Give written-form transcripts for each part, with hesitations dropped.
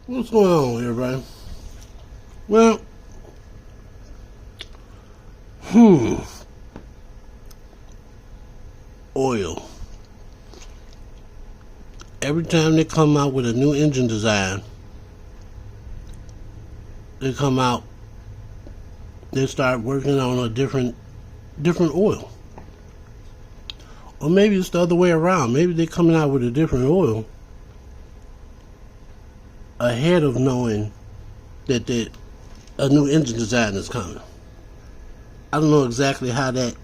What's going on, everybody? Well, oil. Every time they come out with a new engine design, they start working on a different oil. Or maybe it's the other way around. Maybe they're coming out with a different oil ahead of knowing that a new engine design is coming. I don't know exactly how that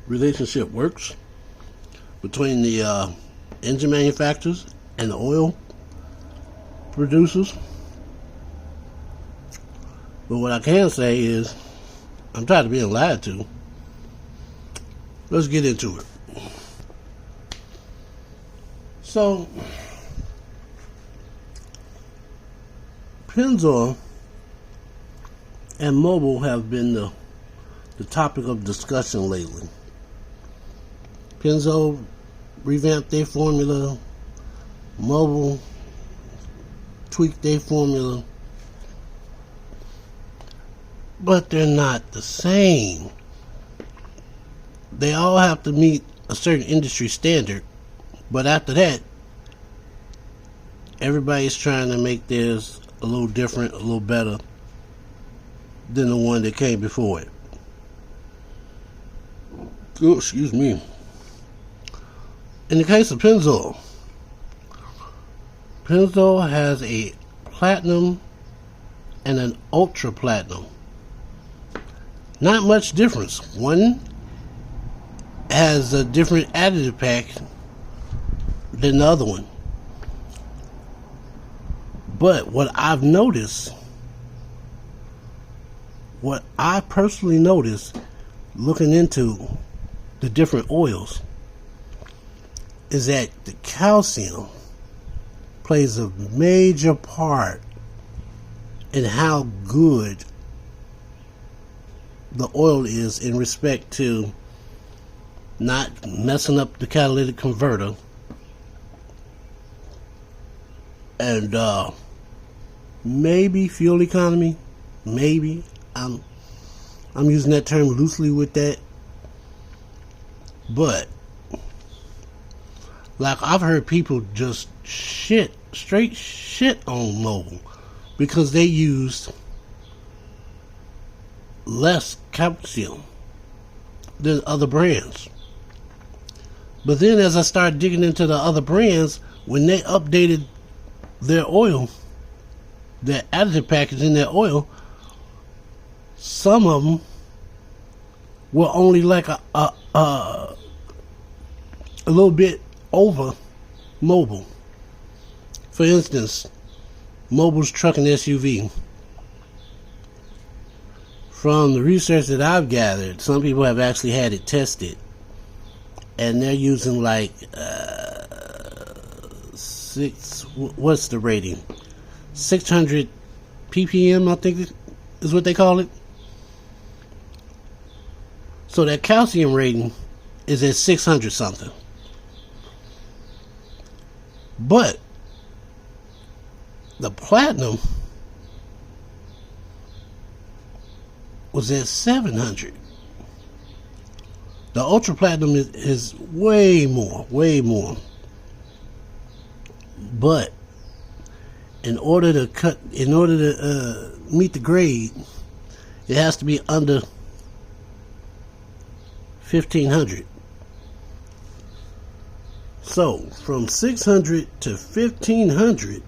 relationship works between the engine manufacturers and the oil producers. But what I can say is I'm tired of being lied to. Let's get into it. So, Pennzoil and Mobil have been the topic of discussion lately. Pennzoil revamped their formula, Mobil tweaked their formula, but they're not the same. They all have to meet a certain industry standard, but after that, everybody's trying to make theirs a little different, a little better than the one that came before it. Oh, excuse me. In the case of Pennzoil, Pennzoil has a platinum and an ultra platinum. Not much difference. One has a different additive pack than the other one. But what I personally noticed looking into the different oils is that the calcium plays a major part in how good the oil is in respect to not messing up the catalytic converter and maybe fuel economy. Maybe I'm using that term loosely with that, but like I've heard people just straight shit on Mobil because they used less calcium than other brands. But then as I started digging into the other brands, when they updated their oil, their additive package in their oil, some of them were only like a little bit over Mobil. For instance, Mobil's truck and SUV. From the research that I've gathered, some people have actually had it tested, and they're using like what's the rating? 600 ppm, I think is what they call it. So that calcium rating is at 600 something. But the platinum was at 700. The ultra platinum is way more. But in order to meet the grade, it has to be under 1500. So from 600 to 1500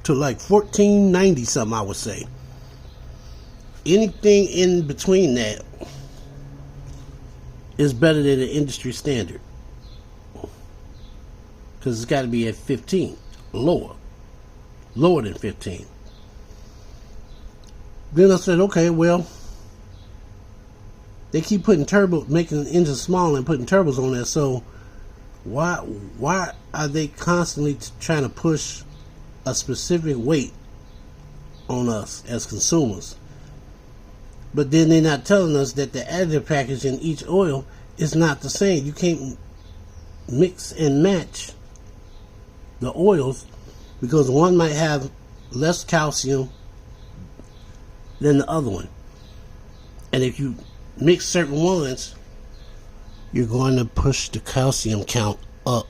to like 1490 something, I would say. Anything in between that is better than the industry standard, because it's got to be at 15, lower than 15. Then I said, okay, well, they keep putting making the engine small and putting turbos on there, so why are they constantly trying to push a specific weight on us as consumers? But then they're not telling us that the additive package in each oil is not the same. You can't mix and match the oils because one might have less calcium than the other one. And if you mix certain ones, you're going to push the calcium count up.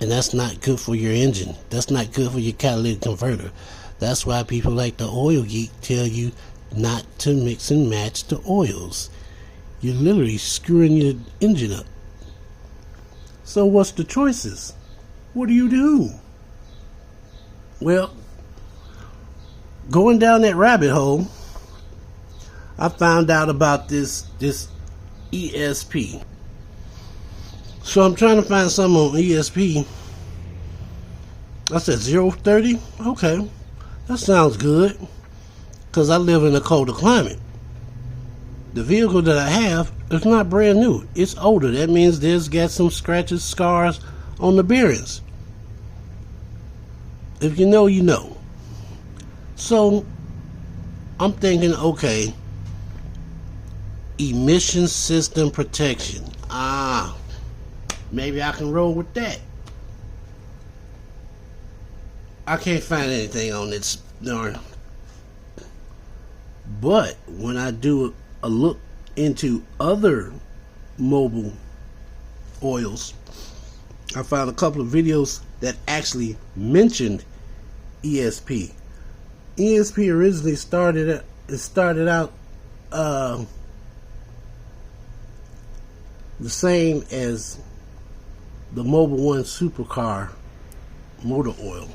And that's not good for your engine. That's not good for your catalytic converter. That's why people like the Oil Geek tell you not to mix and match the oils. You're literally screwing your engine up. So what's the choices? What do you do? Well, going down that rabbit hole, I found out about this ESP. So I'm trying to find something on ESP. I said 030? Okay, that sounds good, because I live in a colder climate. The vehicle that I have is not brand new. It's older. That means there's got some scratches, scars on the bearings. If you know, you know. So I'm thinking, okay, emission system protection. Maybe I can roll with that. I can't find anything on this darn. But when I do a look into other mobile oils, I found a couple of videos that actually mentioned ESP. ESP originally started out the same as the Mobil 1 Supercar motor oil,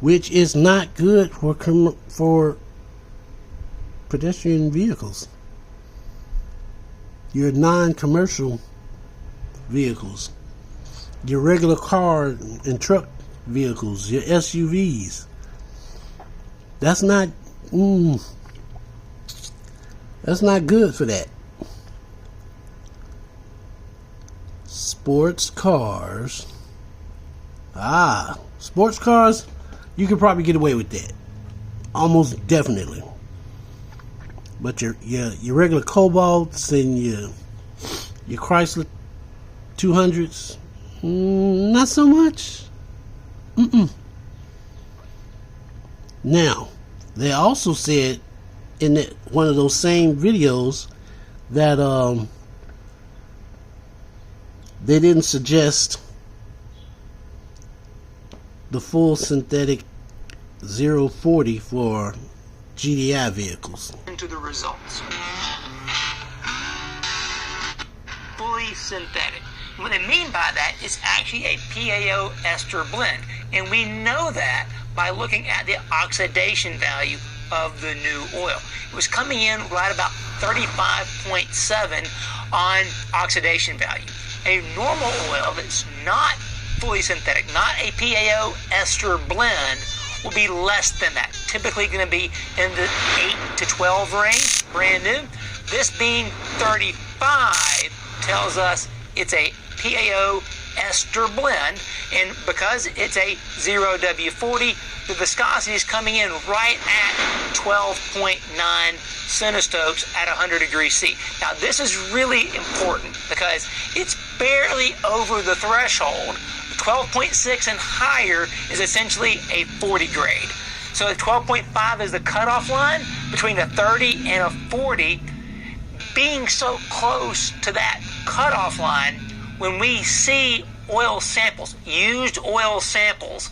which is not good for pedestrian vehicles, your non-commercial vehicles, your regular car and truck vehicles, your SUVs. That's not good for that. Sports cars. Sports cars, you could probably get away with that. Almost definitely. But your regular Cobalts and your Chrysler 200s, not so much. Now, they also said in one of those same videos that they didn't suggest the full synthetic 040 for GDI vehicles. Into the results. Fully synthetic. What they mean by that is actually a PAO ester blend. And we know that by looking at the oxidation value of the new oil. It was coming in right about 35.7 on oxidation value. A normal oil that's not fully synthetic, not a PAO ester blend, will be less than that. Typically going to be in the 8 to 12 range, brand new. This being 35 tells us it's a PAO ester blend, and because it's a 0W40, the viscosity is coming in right at 12.9 centistokes at 100 degrees C. Now this is really important because it's barely over the threshold. 12.6 and higher is essentially a 40 grade. So the 12.5 is the cutoff line between a 30 and a 40. Being so close to that cutoff line, when we see oil samples, used oil samples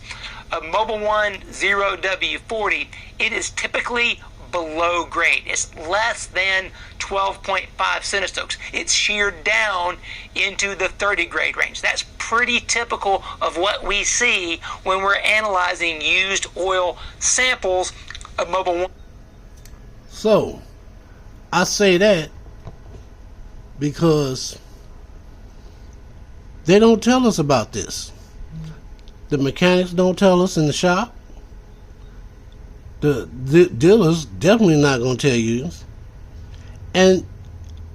of Mobil 1 0W40, it is typically below grade. It's less than 12.5 centistokes. It's sheared down into the 30 grade range. That's pretty typical of what we see when we're analyzing used oil samples of Mobil 1. So, I say that because they don't tell us about this. The mechanics don't tell us in the shop. The dealers definitely not going to tell you. And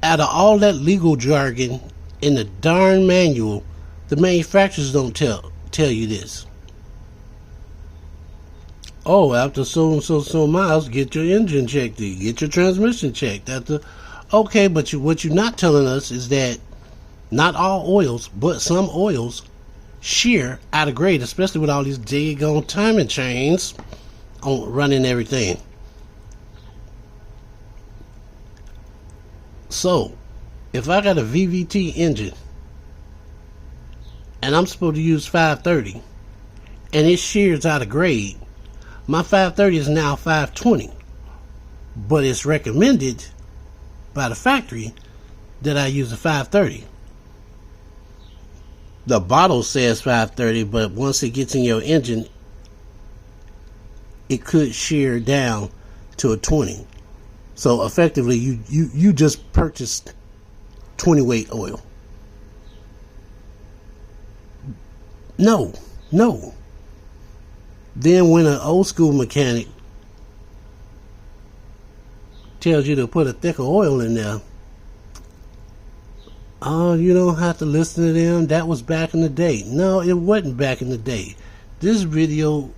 out of all that legal jargon in the darn manual, the manufacturers don't tell you this. Oh, after so and so miles, get your engine checked, get your transmission checked. Okay, but what you're not telling us is that not all oils, but some oils shear out of grade, especially with all these daggone timing chains on running everything. So, if I got a VVT engine and I'm supposed to use 530 and it shears out of grade, my 530 is now 520, but it's recommended by the factory that I use a 530. The bottle says 530, but once it gets in your engine, it could shear down to a 20. So effectively, you just purchased 20 weight oil. No. Then when an old school mechanic tells you to put a thicker oil in there, oh, you don't have to listen to them. That was back in the day. No, it wasn't back in the day. This video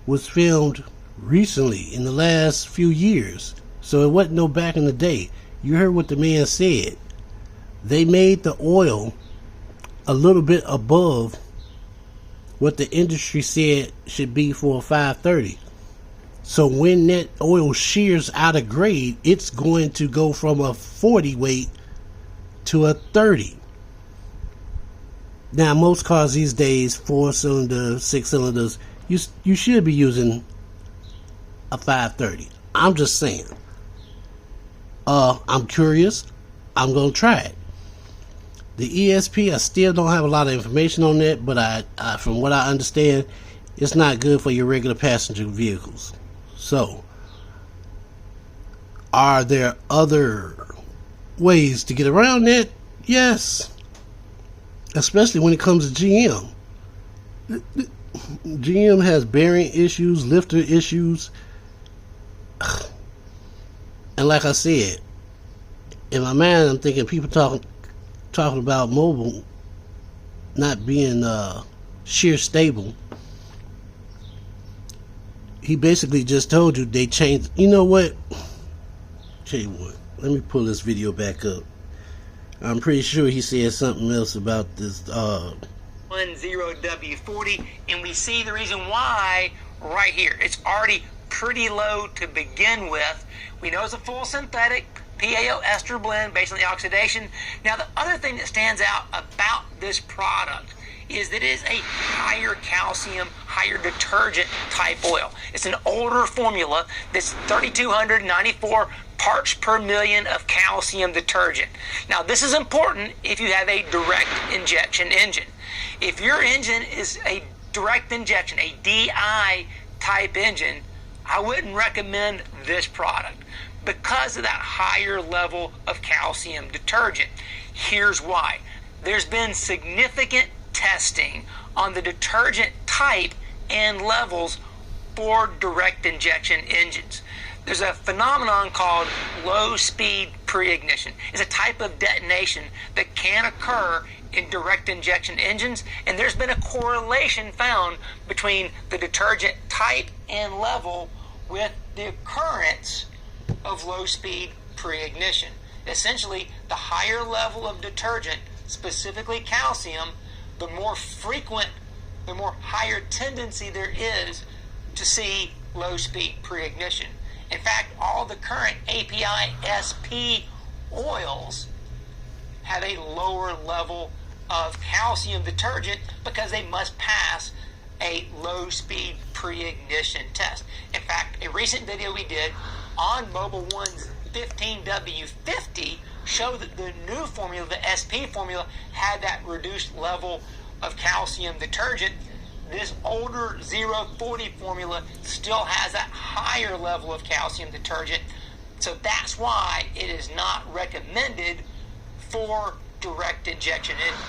was filmed recently in the last few years. So it wasn't no back in the day. You heard what the man said. They made the oil a little bit above what the industry said should be for a 530. So when that oil shears out of grade, it's going to go from a 40 weight to a 30. Now most cars these days, 4-cylinder, 6 cylinders, you should be using a 530. I'm just saying. I'm curious. I'm gonna try it. The ESP, I still don't have a lot of information on that, but I from what I understand, it's not good for your regular passenger vehicles. So, are there other ways to get around that? Yes. Especially when it comes to GM. GM has bearing issues, lifter issues. And like I said, in my mind, I'm thinking people talking about Mobil not being shear stable. He basically just told you they changed. You know what? Tell you what. Let me pull this video back up. I'm pretty sure he said something else about this 10W40, and we see the reason why right here. It's already pretty low to begin with. We know it's a full synthetic PAO ester blend based on the oxidation. Now the other thing that stands out about this product is that it is a higher calcium, higher detergent type oil. It's an older formula that's 3,294 parts per million of calcium detergent. Now this is important if you have a direct injection engine. If your engine is a direct injection, a DI type engine, I wouldn't recommend this product because of that higher level of calcium detergent. Here's why. There's been significant testing on the detergent type and levels for direct injection engines. There's a phenomenon called low speed pre-ignition. It's a type of detonation that can occur in direct injection engines, and there's been a correlation found between the detergent type and level with the occurrence of low speed pre-ignition. Essentially, the higher level of detergent, specifically calcium, the more frequent, the more higher tendency there is to see low speed pre-ignition. In fact, all the current API SP oils have a lower level of calcium detergent because they must pass a low speed pre-ignition test. In fact, a recent video we did on Mobil 1's 15W50 showed that the new formula, the SP formula, had that reduced level of calcium detergent. This older 040 formula still has that higher level of calcium detergent. So that's why it is not recommended for direct injection engines.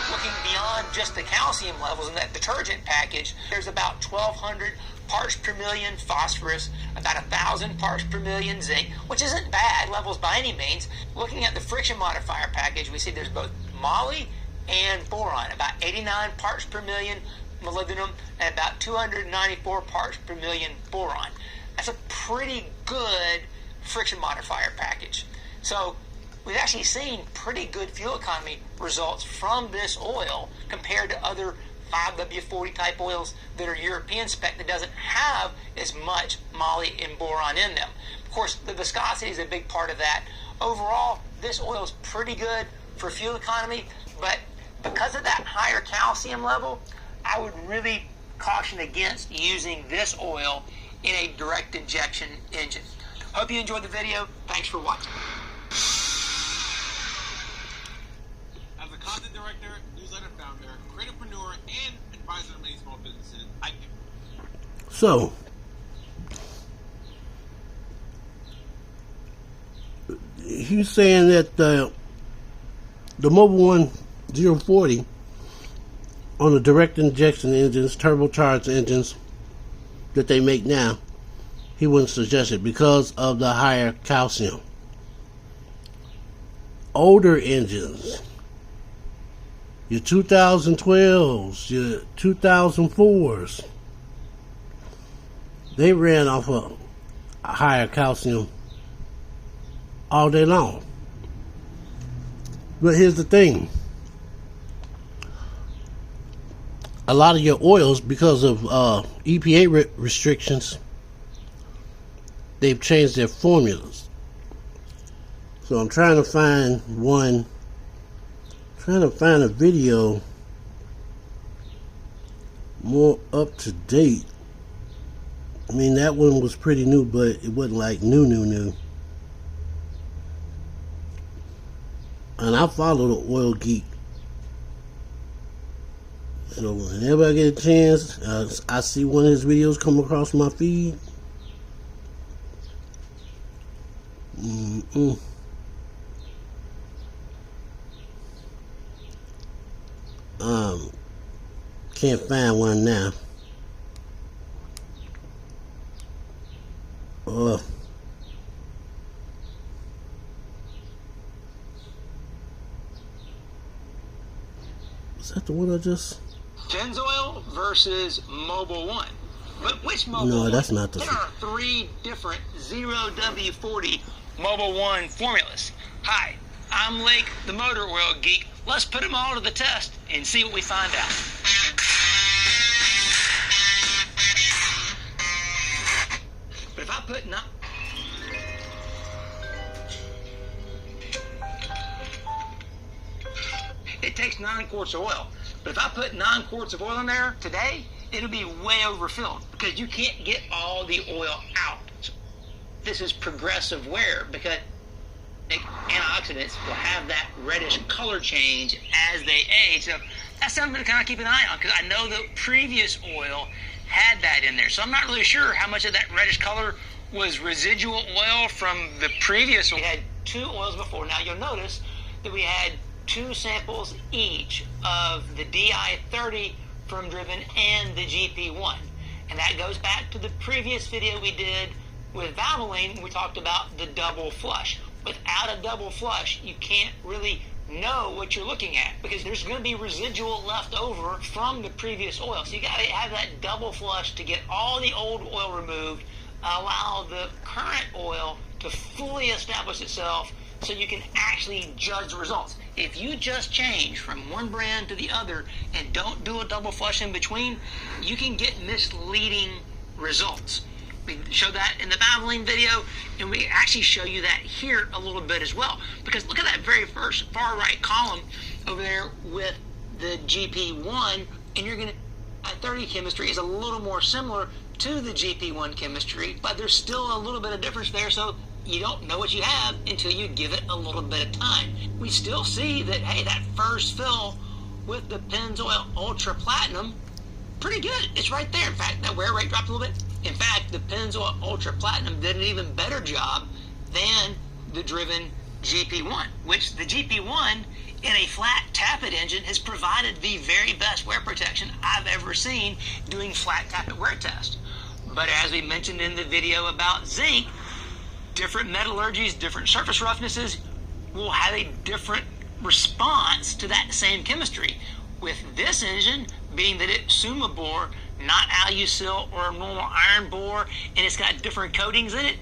Looking beyond just the calcium levels in that detergent package, there's about 1,200 parts per million phosphorus, about 1,000 parts per million zinc, which isn't bad levels by any means. Looking at the friction modifier package, we see there's both moly and boron, about 89 parts per million molybdenum and about 294 parts per million boron. That's a pretty good friction modifier package. So we've actually seen pretty good fuel economy results from this oil compared to other 5W40 type oils that are European spec that doesn't have as much moly and boron in them. Of course, the viscosity is a big part of that. Overall, this oil is pretty good for fuel economy, but because of that higher calcium level, I would really caution against using this oil in a direct injection engine. Hope you enjoyed the video. Thanks for watching. As a content director, newsletter founder, creatorpreneur, and advisor to many small businesses, I can. So, he's saying that the Mobil 1040 on the direct injection engines, turbocharged engines that they make now, he wouldn't suggest it because of the higher calcium. Older engines, your 2012s, your 2004s, they ran off of a higher calcium all day long. But here's the thing. A lot of your oils, because of EPA restrictions, they've changed their formulas. So I'm trying to find a video more up to date. I mean, that one was pretty new, but it wasn't like new. And I follow the Oil Geek. So whenever I get a chance, I see one of his videos come across my feed. Can't find one now. Is that the one I just... Pennzoil versus Mobil 1. But which Mobil 1? No, that's not the... There are 3 different 0W40 Mobil 1 formulas. Hi, I'm Lake, the Motor Oil Geek. Let's put them all to the test and see what we find out. But if I put it takes 9 quarts of oil. But if I put 9 quarts of oil in there today, it'll be way overfilled because you can't get all the oil out. So this is progressive wear because antioxidants will have that reddish color change as they age. So that's something to kind of keep an eye on because I know the previous oil had that in there. So I'm not really sure how much of that reddish color was residual oil from the previous oil. We had 2 oils before. Now you'll notice that we had 2 samples each of the DI-30 from Driven and the GP1. And that goes back to the previous video we did with Valvoline. We talked about the double flush. Without a double flush, you can't really know what you're looking at because there's going to be residual left over from the previous oil. So you got to have that double flush to get all the old oil removed, allow the current oil to fully establish itself so you can actually judge the results. If you just change from one brand to the other and don't do a double flush in between, you can get misleading results. We show that in the Valvoline video, and we actually show you that here a little bit as well. Because look at that very first far right column over there with the GP1, and you're going to, that 30 chemistry is a little more similar to the GP1 chemistry, but there's still a little bit of difference there, so you don't know what you have until you give it a little bit of time. We still see that, hey, that first fill with the Pennzoil Ultra Platinum, pretty good. It's right there. In fact, that wear rate dropped a little bit. In fact, the Pennzoil Ultra Platinum did an even better job than the Driven GP1, which the GP1 in a flat tappet engine has provided the very best wear protection I've ever seen doing flat tappet wear tests. But as we mentioned in the video about zinc, different metallurgies, different surface roughnesses will have a different response to that same chemistry. With this engine being that it's Suma bore, not Alusil or a normal iron bore, and it's got different coatings in it,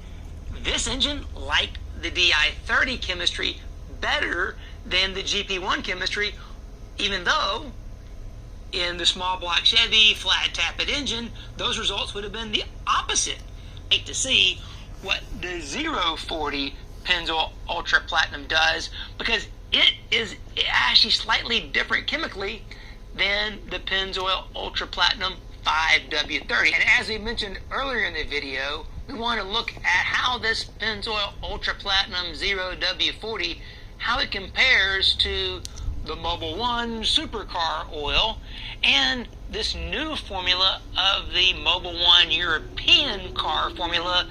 this engine, like the DI-30 chemistry, better than the GP1 chemistry, even though in the small block Chevy flat tappet engine, those results would have been the opposite. Like to see what the 040 Pennzoil Ultra Platinum does, because it is actually slightly different chemically than the Pennzoil Ultra Platinum 5W30. And as we mentioned earlier in the video, we want to look at how this Pennzoil Ultra Platinum 0W40, how it compares to the Mobil 1 supercar oil and this new formula of the Mobil 1 European car formula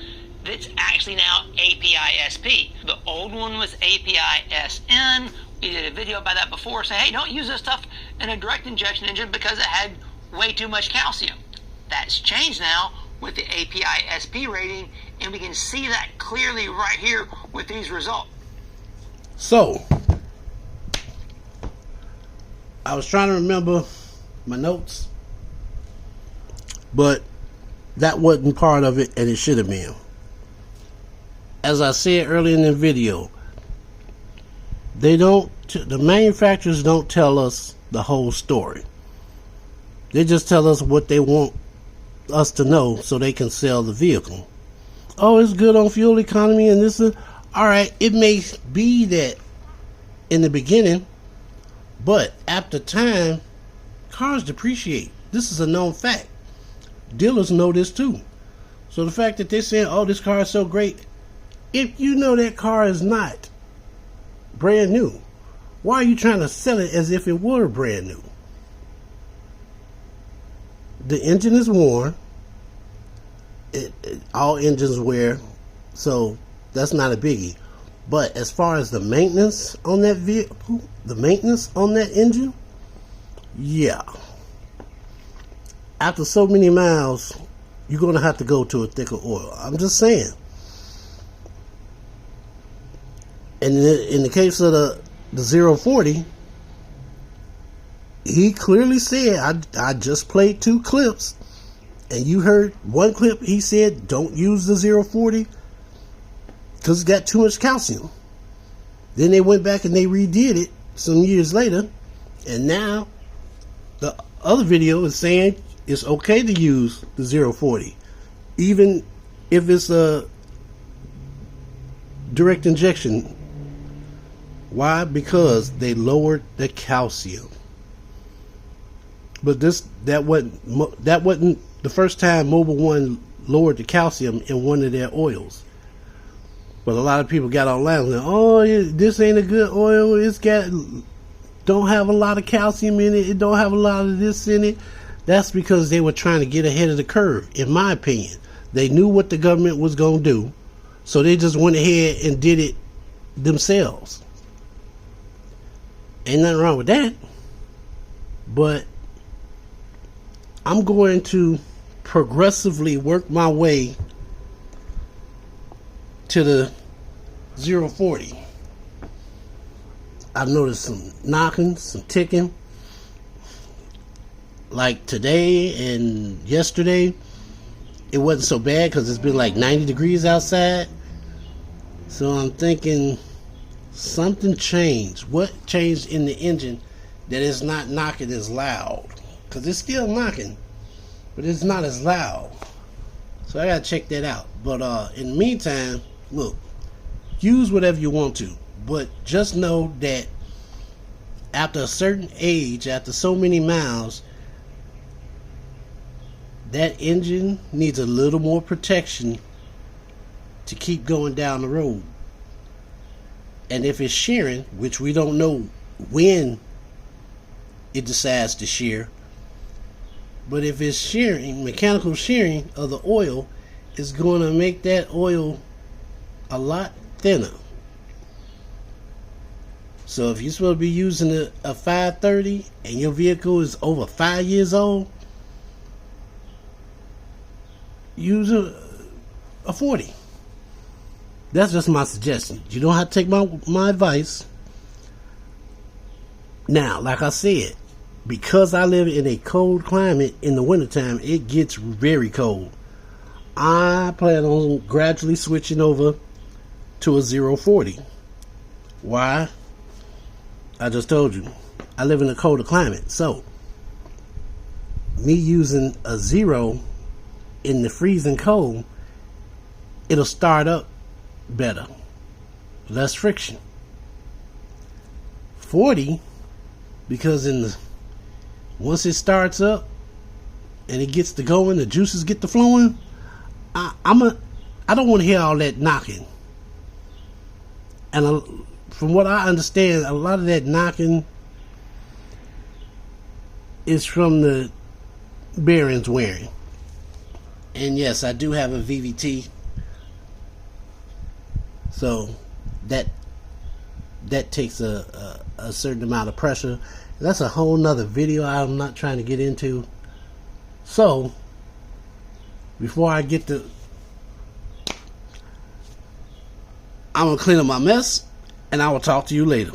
that's actually now API-SP. The old one was API-SN. We did a video about that before, saying, hey, don't use this stuff in a direct injection engine because it had way too much calcium. That's changed now with the API-SP rating, and we can see that clearly right here with these results. So, I was trying to remember my notes, but that wasn't part of it, and it should have been. As I said earlier in the video, the manufacturers don't tell us the whole story. They just tell us what they want us to know so they can sell the vehicle. Oh, it's good on fuel economy and this is alright. It may be that in the beginning, but after time, cars depreciate. This is a known fact. Dealers know this too. So the fact that they're saying, oh, this car is so great, if you know that car is not brand new, why are you trying to sell it as if it were brand new? The engine is worn. All engines wear, so that's not a biggie. But as far as the maintenance on that vehicle, the maintenance on that engine, yeah. After so many miles, you're going to have to go to a thicker oil. I'm just saying. And in the case of the 040, he clearly said, I just played 2 clips, and you heard one clip, he said, don't use the 040 because it's got too much calcium. Then they went back and they redid it some years later, and now the other video is saying it's okay to use the 040, even if it's a direct injection. Why? Because they lowered the calcium. But that wasn't the first time Mobil 1 lowered the calcium in one of their oils. But a lot of people got online and said, oh, this ain't a good oil. Don't have a lot of calcium in it. It don't have a lot of this in it. That's because they were trying to get ahead of the curve, in my opinion. They knew what the government was going to do, so they just went ahead and did it themselves. Ain't nothing wrong with that. But I'm going to progressively work my way to the 040. I've noticed some knocking, some ticking. Like today and yesterday, it wasn't so bad because it's been like 90 degrees outside. So I'm thinking something changed. What changed in the engine that it's not knocking as loud? Because it's still knocking, but it's not as loud. So I gotta check that out. But in the meantime, look, use whatever you want to, but just know that after a certain age, after so many miles, that engine needs a little more protection to keep going down the road. And if it's shearing, which we don't know when it decides to shear, but if it's shearing, mechanical shearing of the oil is going to make that oil a lot thinner. So if you're supposed to be using a 530 and your vehicle is over 5 years old, use a 40. That's just my suggestion. You don't have to take my advice. Now, like I said, because I live in a cold climate in the wintertime, it gets very cold. I plan on gradually switching over to a 040. Why? I just told you. I live in a colder climate. So, me using a 0 in the freezing cold, it'll start up better. Less friction. 40, because once it starts up and it gets to going, the juices get to flowing, I don't want to hear all that knocking. And from what I understand, a lot of that knocking is from the bearings wearing. And yes, I do have a VVT, so that takes a certain amount of pressure. That's a whole nother video I'm not trying to get into. So before I get to, I'm gonna clean up my mess, and I will talk to you later.